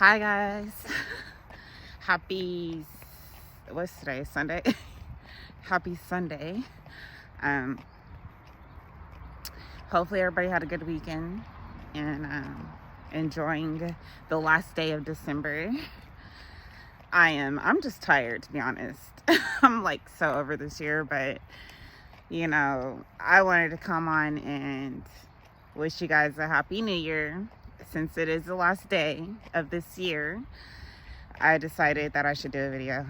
Hi guys. Happy, what's today? Sunday. Happy Sunday. Um Hopefully everybody had a good weekend and enjoying the last day of December. I'm just tired, to be honest. I'm like so over this year, but I wanted to come on and wish you guys a happy new year. Since it is the last day of this year, I decided that I should do a video.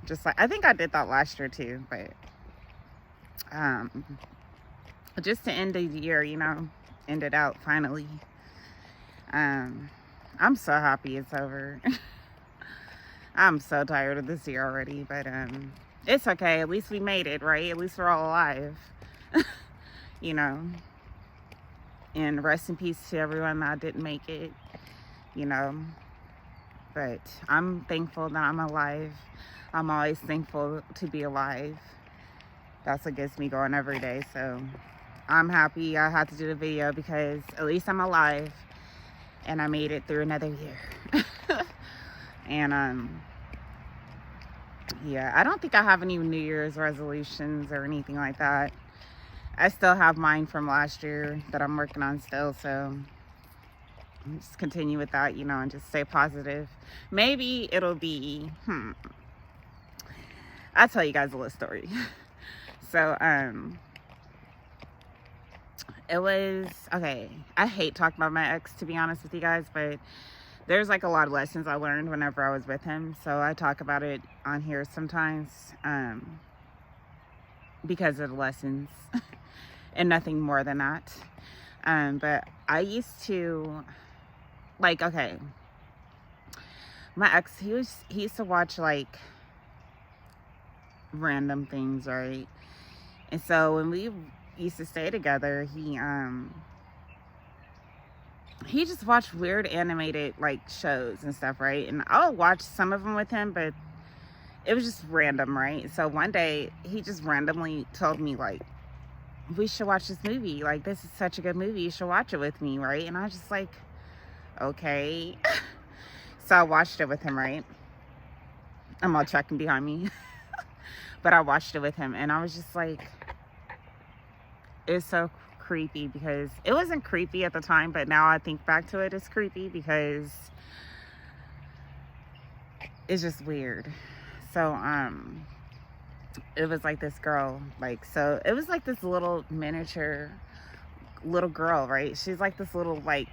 Just like, I think I did that last year too, but just to end the year, end it out finally. I'm so happy it's over. I'm so tired of this year already, but it's okay. At least we made it, right? At least we're all alive. you know and rest in peace to everyone that didn't make it, but I'm thankful that I'm alive. I'm always thankful to be alive. That's what gets me going every day. So I'm happy I had to do the video because at least I'm alive and I made it through another year. And yeah, I don't think I have any New Year's resolutions or anything like that. I still have mine from last year that I'm working on still, so just continue with that, and just stay positive. Maybe it'll be I'll tell you guys a little story. So it was okay. I hate talking about my ex, to be honest with you guys, but there's like a lot of lessons I learned whenever I was with him, so I talk about it on here sometimes because of the lessons and nothing more than that. But I used to, like, okay, my ex, he used to watch like random things, right? And so when we used to stay together, he just watched weird animated like shows and stuff, right? And I'll watch some of them with him, but it was just random, right? So one day he just randomly told me, like, we should watch this movie, like, this is such a good movie, you should watch it with me, right? And I was just like, okay. So I watched it with him, right? I'm all checking behind me. But I watched it with him and I was just like, it's so creepy, because it wasn't creepy at the time, but now I think back to it, it's creepy because it's just weird. So it was like this girl, like, so it was like this little miniature little girl, right? She's like this little, like,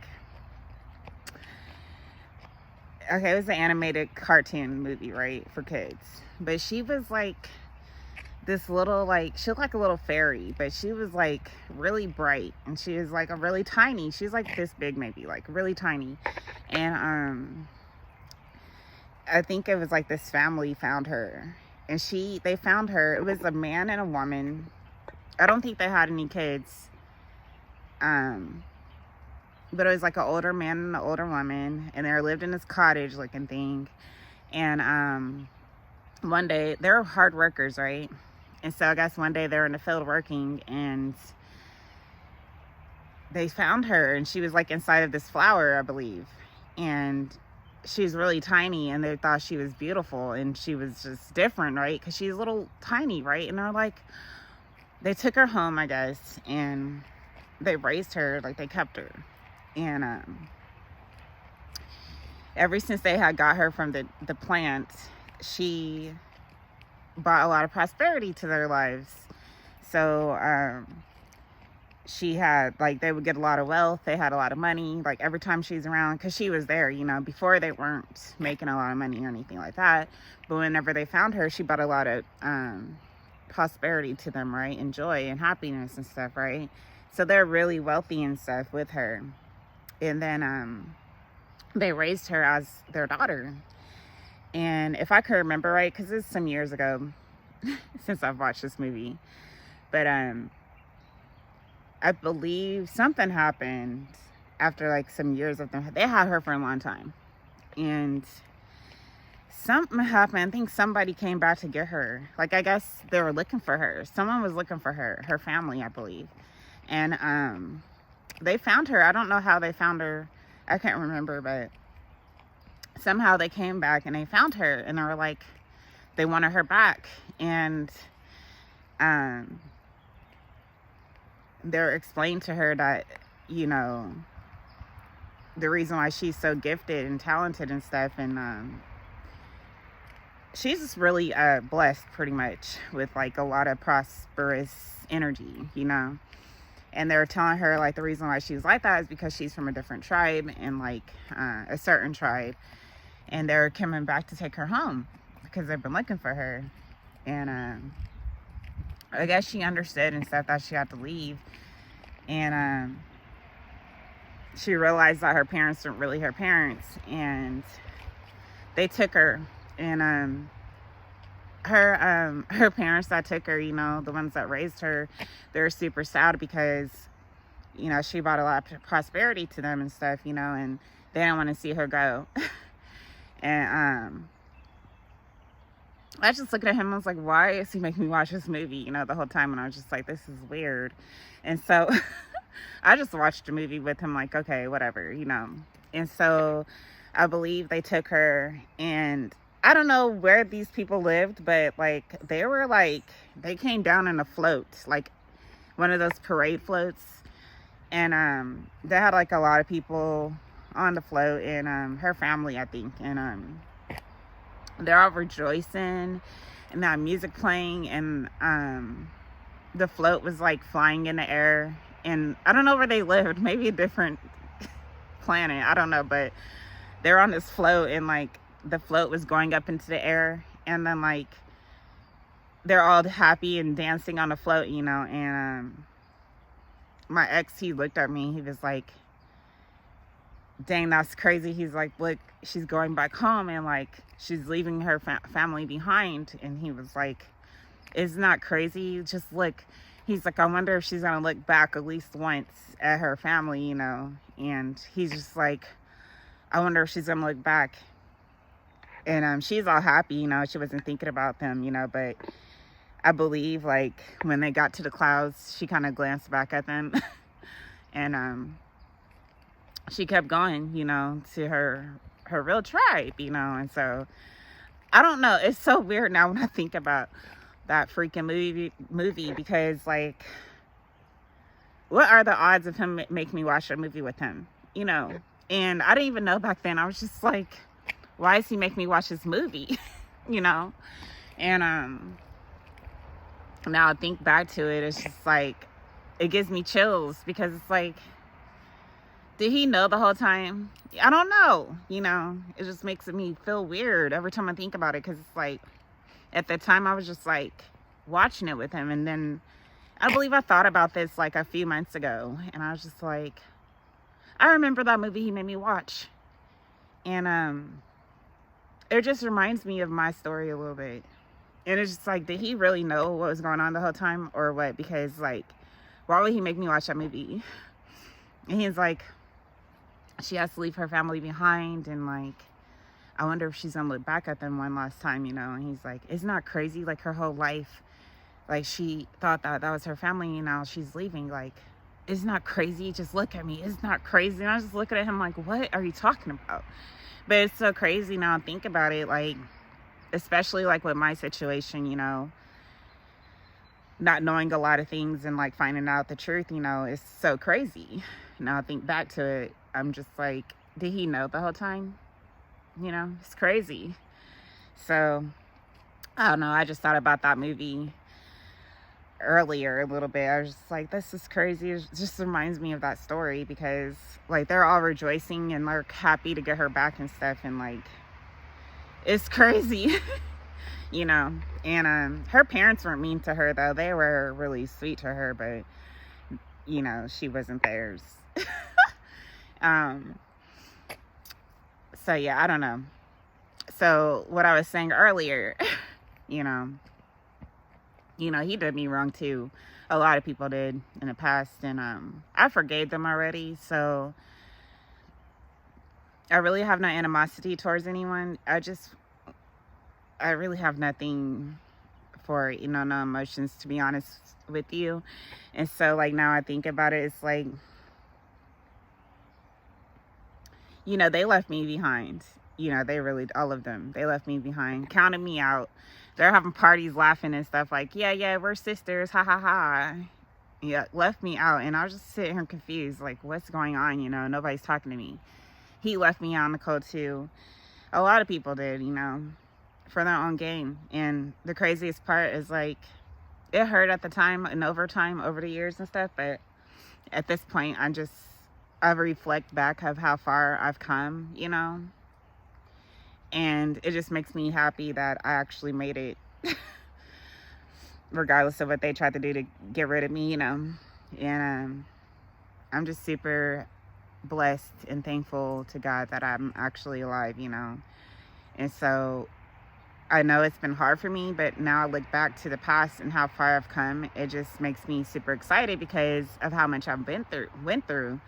okay, it was an animated cartoon movie, right, for kids, but she was like this little, like, she looked like a little fairy, but she was like really bright, and she was like a really tiny, she's like this big, maybe, like really tiny. And I think it was like this family found her, and they found her. It was a man and a woman. I don't think they had any kids, but it was like an older man and an older woman, and they lived in this cottage looking thing. And one day, they're hard workers, right? And so I guess one day they're in the field working, and they found her, and she was like inside of this flower, I believe, and she was really tiny, and they thought she was beautiful, and she was just different, right? Because she's a little tiny, right? And they're like, they took her home, I guess, and they raised her, like, they kept her. And ever since they had got her from the plant, she brought a lot of prosperity to their lives. So she had, like, they would get a lot of wealth, they had a lot of money, like, every time she's around, because she was there, before they weren't making a lot of money or anything like that, but whenever they found her, she brought a lot of prosperity to them, right, and joy and happiness and stuff, right? So they're really wealthy and stuff with her. And then they raised her as their daughter. And if I could remember right, because it's some years ago since I've watched this movie, but I believe something happened after like some years of them. They had her for a long time, and something happened. I think somebody came back to get her. Like, I guess they were looking for her. Someone was looking for her family, I believe. And they found her. I don't know how they found her. I can't remember, but somehow they came back and they found her, and they were like, they wanted her back. And um, they're explained to her that, you know, the reason why she's so gifted and talented and stuff. And she's just really blessed pretty much with like a lot of prosperous energy, you know. And they're telling her like the reason why she's like that is because she's from a different tribe, and like a certain tribe, and they're coming back to take her home because they've been looking for her. And I guess she understood and stuff that she had to leave. And she realized that her parents weren't really her parents, and they took her. And her parents that took her, you know, the ones that raised her, they're super sad because, you know, she brought a lot of prosperity to them and stuff, you know, and they didn't want to see her go. And I just looked at him and I was like, why is he making me watch this movie, you know, the whole time? And I was just like, this is weird. And so I just watched the movie with him, like, okay, whatever, you know. And so I believe they took her, and I don't know where these people lived, but like they came down in a float, like one of those parade floats. And they had like a lot of people on the float, and her family, I think. And they're all rejoicing, and that music playing, and the float was like flying in the air. And I don't know where they lived, maybe a different planet, I don't know, but they're on this float, and like the float was going up into the air, and then like they're all happy and dancing on the float, you know. And my ex, he looked at me, he was like, dang, that's crazy. He's like, look, she's going back home, and like she's leaving her family behind. And he was like, isn't that crazy? Just look. He's like, I wonder if she's gonna look back at least once at her family, you know. And he's just like, I wonder if she's gonna look back. And she's all happy, you know, she wasn't thinking about them, you know. But I believe like when they got to the clouds, she kind of glanced back at them. And she kept going, you know, to her real tribe, you know. And so I don't know, it's so weird now when I think about that freaking movie, because like, what are the odds of him making me watch a movie with him, you know? And I didn't even know back then. I was just like, why is he making me watch this movie? You know? And now I think back to it, it's just like, it gives me chills, because it's like, did he know the whole time? I don't know, you know. It just makes me feel weird every time I think about it, because it's like, at the time I was just like watching it with him. And then I believe I thought about this like a few months ago, and I was just like, I remember that movie he made me watch. And it just reminds me of my story a little bit. And it's just like, did he really know what was going on the whole time, or what? Because like, why would he make me watch that movie? And he's like, she has to leave her family behind, and like, I wonder if she's gonna look back at them one last time, you know. And he's like, isn't that crazy? Like, her whole life, like, she thought that was her family, and now she's leaving. Like, isn't that crazy? Just look at me. Isn't that crazy? And I was just looking at him like, what are you talking about? But it's so crazy now to think about it, like, especially like with my situation, you know, not knowing a lot of things and like finding out the truth, you know, it's so crazy. Now I think back to it, I'm just like, did he know the whole time? You know, it's crazy. So I don't know, I just thought about that movie earlier a little bit. I was just like, this is crazy. It just reminds me of that story, because like, they're all rejoicing and they're happy to get her back and stuff, and like, it's crazy. You know. And her parents weren't mean to her though. They were really sweet to her, but you know, she wasn't theirs. So yeah, I don't know. So what I was saying earlier, you know, he did me wrong too. A lot of people did in the past, and I forgave them already. So I really have no animosity towards anyone. I really have nothing for, you know, no emotions, to be honest with you. And so like, now I think about it, it's like, you know, they left me behind, you know, they really, all of them, they left me behind, counted me out. They're having parties, laughing and stuff like, yeah, we're sisters, ha ha ha. Yeah, left me out. And I was just sitting here confused, like, what's going on? You know, nobody's talking to me. He left me out in the cold too. A lot of people did, you know, for their own gain. And the craziest part is, like, it hurt at the time and over time, over the years and stuff. But at this point, I reflect back of how far I've come, you know. And it just makes me happy that I actually made it. Regardless of what they tried to do to get rid of me, you know. And I'm just super blessed and thankful to God that I'm actually alive, you know. And so I know it's been hard for me, but now I look back to the past and how far I've come. It just makes me super excited because of how much I've went through.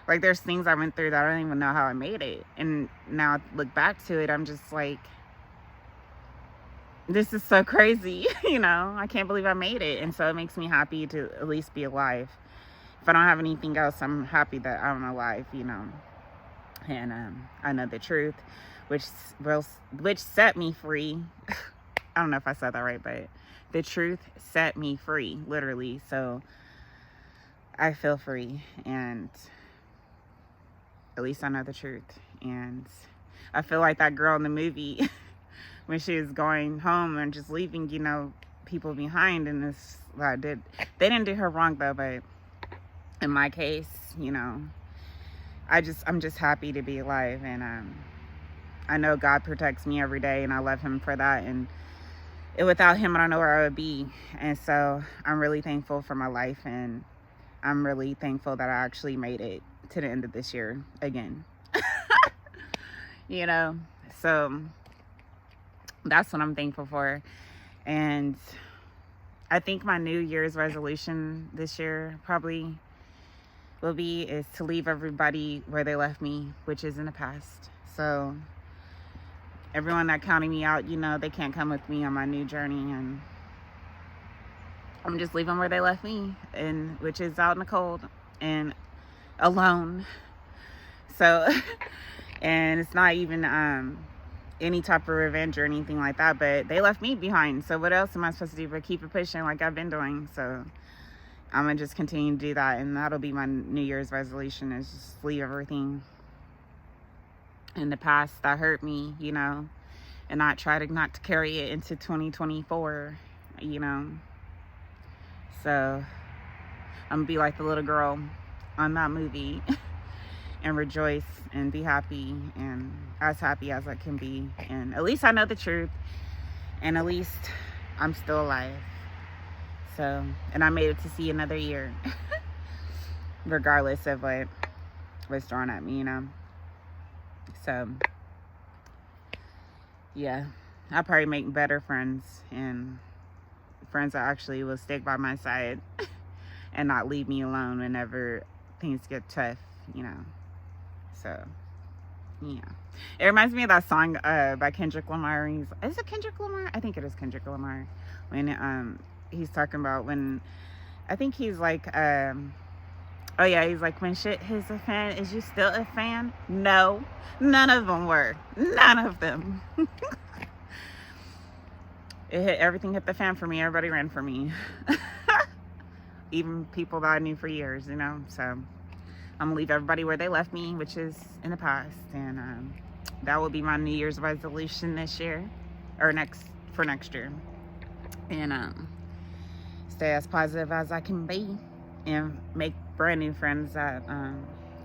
Like, there's things I went through that I don't even know how I made it. And now I look back to it, I'm just like, this is so crazy, you know. I can't believe I made it. And so it makes me happy to at least be alive. If I don't have anything else, I'm happy that I'm alive, you know. And I know the truth, which set me free. I don't know if I said that right, but the truth set me free, literally. So I feel free, and at least I know the truth. And I feel like that girl in the movie when she was going home and just leaving, you know, people behind. And they didn't do her wrong though, but in my case, you know, I'm just happy to be alive. And I know God protects me every day, and I love him for that. And without him, I don't know where I would be. And so I'm really thankful for my life, and I'm really thankful that I actually made it to the end of this year again. You know, so that's what I'm thankful for. And I think my New Year's resolution this year probably is to leave everybody where they left me, which is in the past. So everyone that counted me out, you know, they can't come with me on my new journey, and I'm just leaving where they left me, and which is out in the cold and alone. So and it's not even any type of revenge or anything like that, but they left me behind. So what else am I supposed to do but keep it pushing like I've been doing? So I'm gonna just continue to do that, and that'll be my New Year's resolution, is just leave everything in the past that hurt me, you know, and not to carry it into 2024, you know. So I'm gonna be like the little girl on that movie and rejoice and be happy, and as happy as I can be. And at least I know the truth, and at least I'm still alive. So, and I made it to see another year, regardless of what was thrown at me, you know. So, yeah, I'll probably make better friends, and friends that actually will stick by my side and not leave me alone whenever things get tough, you know. So, yeah. It reminds me of that song by Kendrick Lamar. Is it Kendrick Lamar? I think it is Kendrick Lamar. When he's talking about when, I think he's like, oh yeah, he's like, when shit hits a fan, is you still a fan? No, none of them were. None of them. Everything hit the fan for me. Everybody ran for me. Even people that I knew for years, you know. So I'm gonna leave everybody where they left me, which is in the past. And that will be my New Year's resolution this year, or for next year. And stay as positive as I can be, and make brand new friends that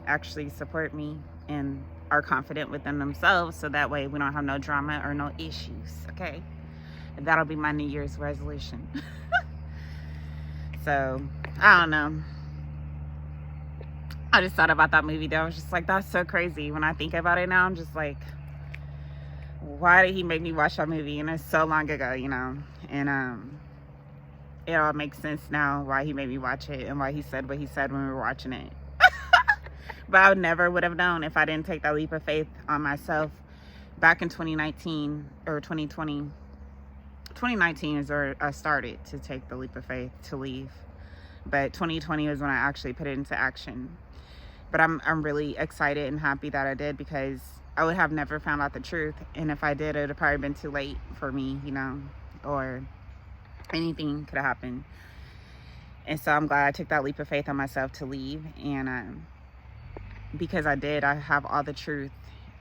actually support me and are confident within themselves, so that way we don't have no drama or no issues. Okay, and that'll be my New Year's resolution. So I don't know, I just thought about that movie though. I was just like, that's so crazy. When I think about it now, I'm just like, why did he make me watch that movie? And it's so long ago, you know. And it all makes sense now why he made me watch it, and why he said what he said when we were watching it. But I never would have known if I didn't take that leap of faith on myself back in 2019 or 2020. 2019 is where I started to take the leap of faith to leave, but 2020 was when I actually put it into action. But I'm really excited and happy that I did, because I would have never found out the truth. And if I did, it would have probably been too late for me, you know, or anything could have happened. And so I'm glad I took that leap of faith on myself to leave. And because I did, I have all the truth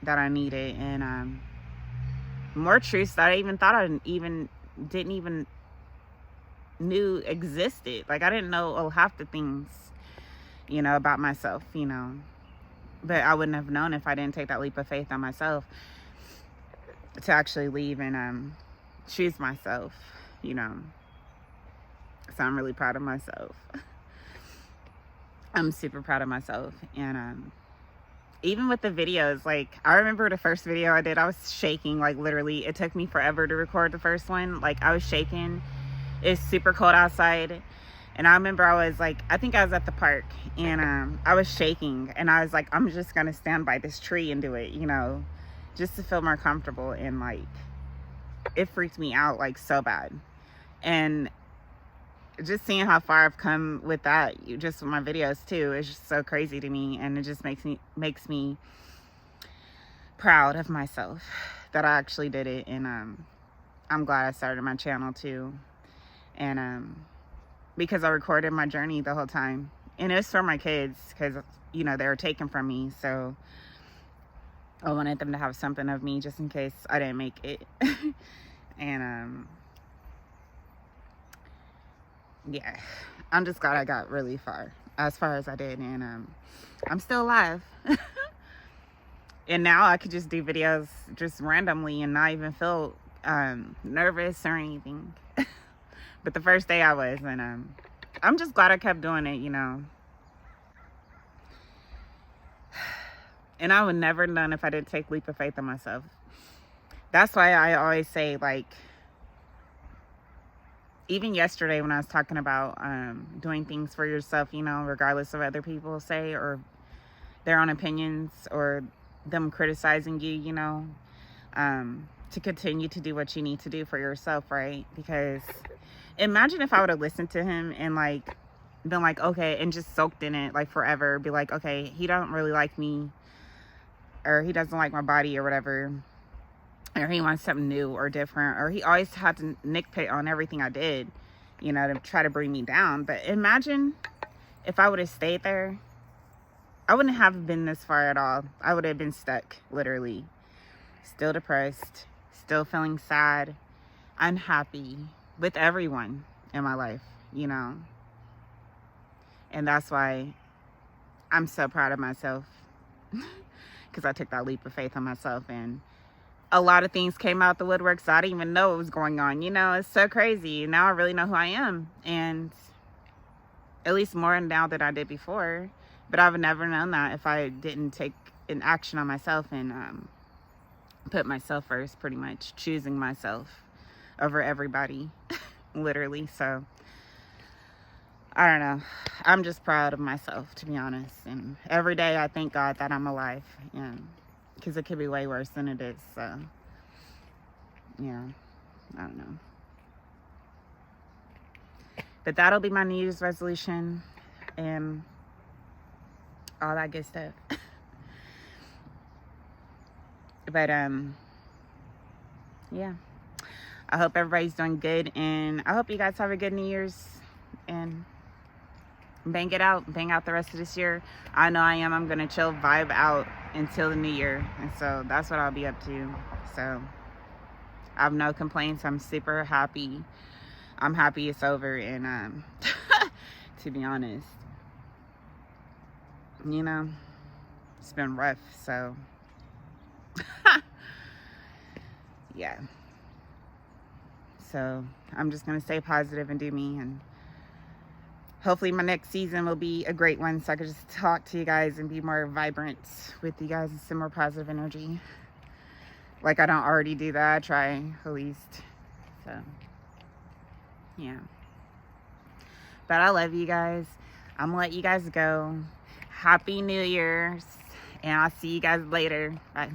that I needed, and more truths that I even thought I didn't even knew existed. Like, I didn't know half the things, you know, about myself, you know. But I wouldn't have known if I didn't take that leap of faith on myself to actually leave and choose myself, you know. So I'm really proud of myself. I'm super proud of myself. And even with the videos, like, I remember the first video I did, I was shaking. Like, literally, it took me forever to record the first one. Like, I was shaking. It's super cold outside. And I remember I was like, I think I was at the park, and I was shaking, and I was like, I'm just gonna stand by this tree and do it, you know, just to feel more comfortable. And like, it freaked me out like so bad. And just seeing how far I've come with that, just with my videos too, is just so crazy to me. And it just makes me proud of myself that I actually did it. And I'm glad I started my channel too. And because I recorded my journey the whole time, and it was for my kids, because, you know, they were taken from me, so I wanted them to have something of me just in case I didn't make it. And yeah, I'm just glad I got really far as I did. And I'm still alive. And now I could just do videos just randomly and not even feel nervous or anything. But the first day I was, and I'm just glad I kept doing it, you know. And I would never have done if I didn't take leap of faith on myself. That's why I always say, like, even yesterday when I was talking about doing things for yourself, you know, regardless of what other people say or their own opinions or them criticizing you, you know, to continue to do what you need to do for yourself, right? Because imagine if I would have listened to him and like been like, okay, and just soaked in it like forever, be like, okay, he don't really like me, or he doesn't like my body or whatever, or he wants something new or different, or he always had to nitpick on everything I did, you know, to try to bring me down. But imagine if I would have stayed there, I wouldn't have been this far at all. I would have been stuck, literally, still depressed, still feeling sad, unhappy with everyone in my life, you know. And that's why I'm so proud of myself, because I took that leap of faith on myself. And a lot of things came out the woodwork, so I didn't even know what was going on, you know. It's so crazy. Now I really know who I am, and at least more now than I did before. But I would never known that if I didn't take an action on myself and put myself first, pretty much choosing myself over everybody. Literally. So I don't know, I'm just proud of myself, to be honest. And every day I thank God that I'm alive, and because it could be way worse than it is. So yeah, I don't know, but that'll be my New Year's resolution and all that good stuff. But yeah, I hope everybody's doing good, and I hope you guys have a good New Year's and bang out the rest of this year. I know I am. I'm gonna chill, vibe out until the new year, and so that's what I'll be up to. So I have no complaints. I'm super happy. I'm happy it's over. And to be honest, you know, it's been rough. So yeah. So I'm just gonna stay positive and do me, and hopefully my next season will be a great one, so I can just talk to you guys and be more vibrant with you guys and some more positive energy. Like I don't already do that. I try at least. So yeah. But I love you guys. I'm gonna let you guys go. Happy New Year's, and I'll see you guys later. Bye.